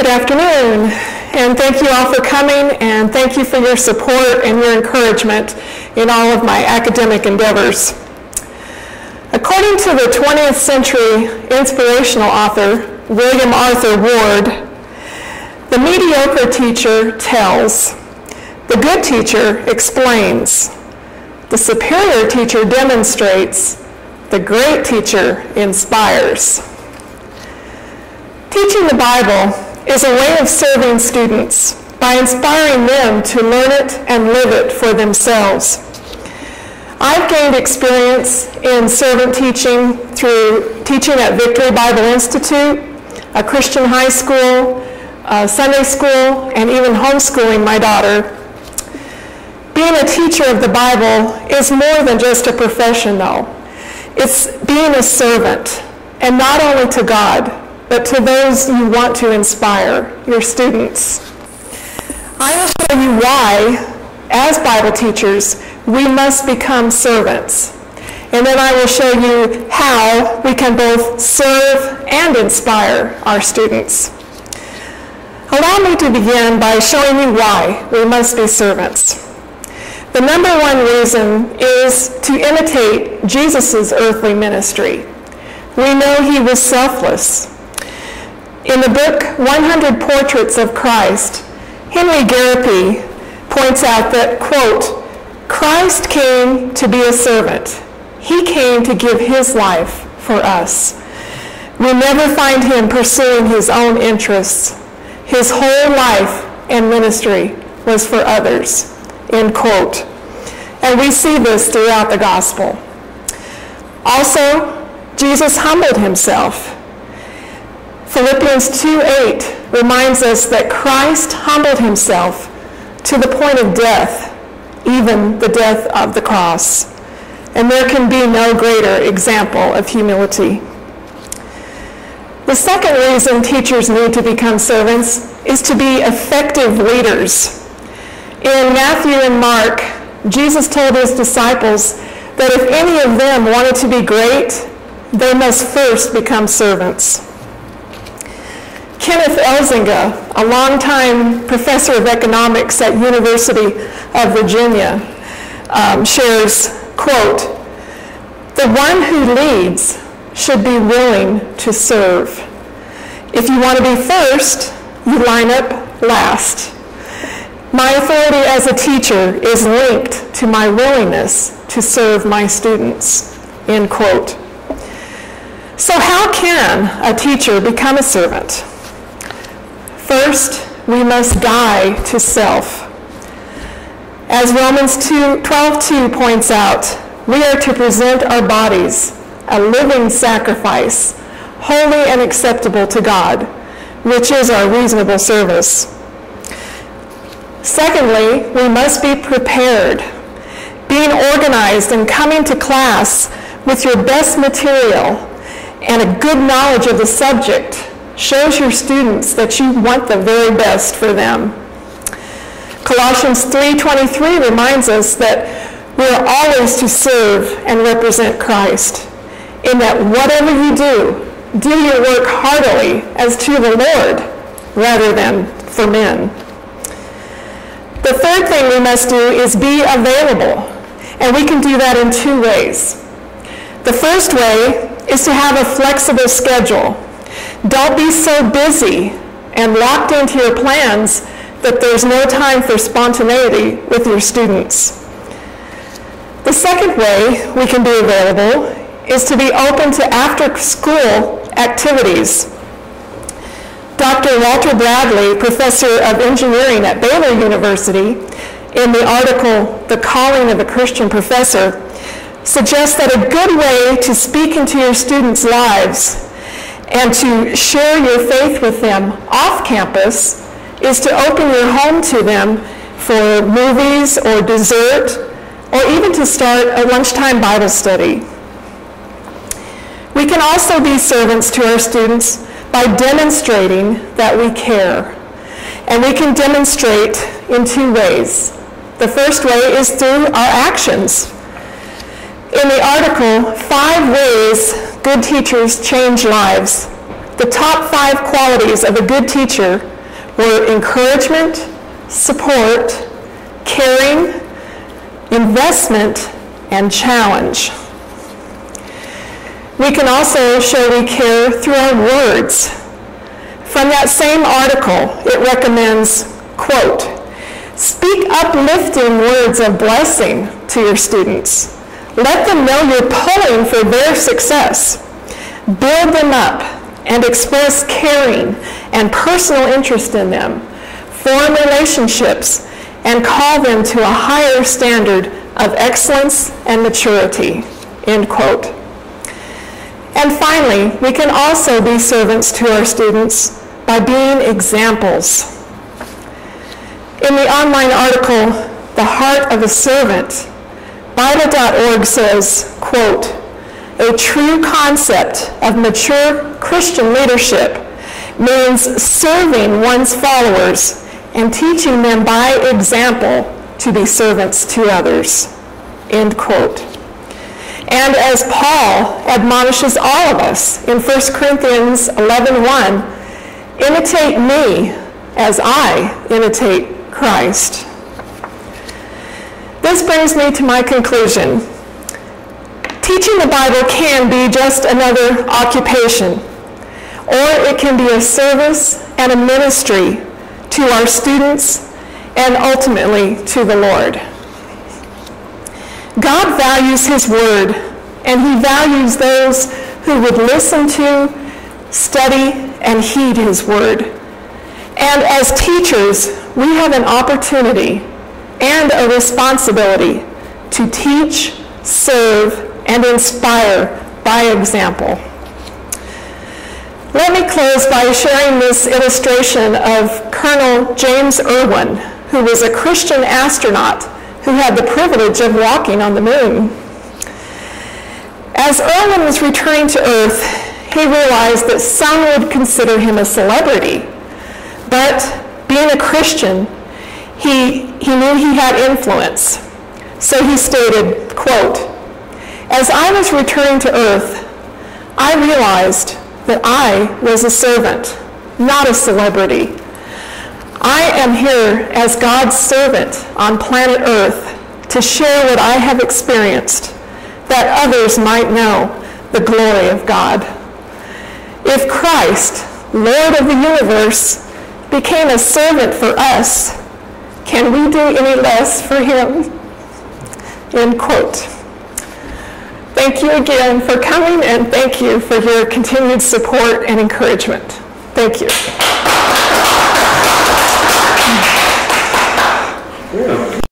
Good afternoon, and thank you all for coming, and thank you for your support and your encouragement in all of my academic endeavors. According to the 20th century inspirational author, William Arthur Ward, the mediocre teacher tells, the good teacher explains, the superior teacher demonstrates, the great teacher inspires. Teaching the Bible is a way of serving students by inspiring them to learn it and live it for themselves. I've gained experience in servant teaching through teaching at Victory Bible Institute, a Christian high school, Sunday school, and even homeschooling my daughter. Being a teacher of the Bible is more than just a profession, though. It's being a servant, and not only to God, but to those you want to inspire, your students. I will show you why, as Bible teachers, we must become servants. And then I will show you how we can both serve and inspire our students. Allow me to begin by showing you why we must be servants. The number one reason is to imitate Jesus' earthly ministry. We know he was selfless. In the book 100 Portraits of Christ, Henry Garapi points out that, quote, Christ came to be a servant. He came to give his life for us. We never find him pursuing his own interests. His whole life and ministry was for others, end quote. And we see this throughout the gospel. Also, Jesus humbled himself. Philippians 2:8 reminds us that Christ humbled himself to the point of death, even the death of the cross. And there can be no greater example of humility. The second reason teachers need to become servants is to be effective leaders. In Matthew and Mark, Jesus told his disciples that if any of them wanted to be great, they must first become servants. Kenneth Elzinga, a longtime professor of economics at University of Virginia, shares, quote, the one who leads should be willing to serve. If you want to be first, you line up last. My authority as a teacher is linked to my willingness to serve my students, end quote. So how can a teacher become a servant? First, we must die to self. As Romans 12:2 points out, we are to present our bodies a living sacrifice, holy and acceptable to God, which is our reasonable service. Secondly, we must be prepared. Being organized and coming to class with your best material and a good knowledge of the subject shows your students that you want the very best for them. Colossians 3:23 reminds us that we are always to serve and represent Christ, in that whatever you do your work heartily as to the Lord rather than for men. The third thing we must do is be available, and we can do that in two ways. The first way is to have a flexible schedule. Don't be so busy and locked into your plans that there's no time for spontaneity with your students. The second way we can be available is to be open to after-school activities. Dr. Walter Bradley, professor of engineering at Baylor University, in the article, The Calling of a Christian Professor, suggests that a good way to speak into your students' lives and to share your faith with them off campus is to open your home to them for movies or dessert, or even to start a lunchtime Bible study. We can also be servants to our students by demonstrating that we care. And we can demonstrate in two ways. The first way is through our actions. In the article, 5 Ways Good Teachers Change Lives, the top 5 qualities of a good teacher were encouragement, support, caring, investment, and challenge. We can also show we care through our words. From that same article, it recommends, quote, "Speak uplifting words of blessing to your students. Let them know you're pulling for their success. Build them up and express caring and personal interest in them. Form relationships and call them to a higher standard of excellence and maturity," end quote. And finally, we can also be servants to our students by being examples. In the online article, "The Heart of a Servant," Bible.org says, quote, "A true concept of mature Christian leadership means serving one's followers and teaching them by example to be servants to others," end quote. And as Paul admonishes all of us in 1 Corinthians 11:1, "Imitate me as I imitate Christ." This brings me to my conclusion. Teaching the Bible can be just another occupation, or it can be a service and a ministry to our students and ultimately to the Lord. God values His Word, and He values those who would listen to, study, and heed His Word. And as teachers, we have an opportunity and a responsibility to teach, serve, and inspire by example. Let me close by sharing this illustration of Colonel James Irwin, who was a Christian astronaut who had the privilege of walking on the moon. As Irwin was returning to Earth, he realized that some would consider him a celebrity, but being a Christian, he knew he had influence. So he stated, quote, "As I was returning to Earth, I realized that I was a servant, not a celebrity. I am here as God's servant on planet Earth to share what I have experienced, that others might know the glory of God. If Christ, Lord of the universe, became a servant for us, can we do any less for Him?" End quote. Thank you again for coming, and thank you for your continued support and encouragement. Thank you.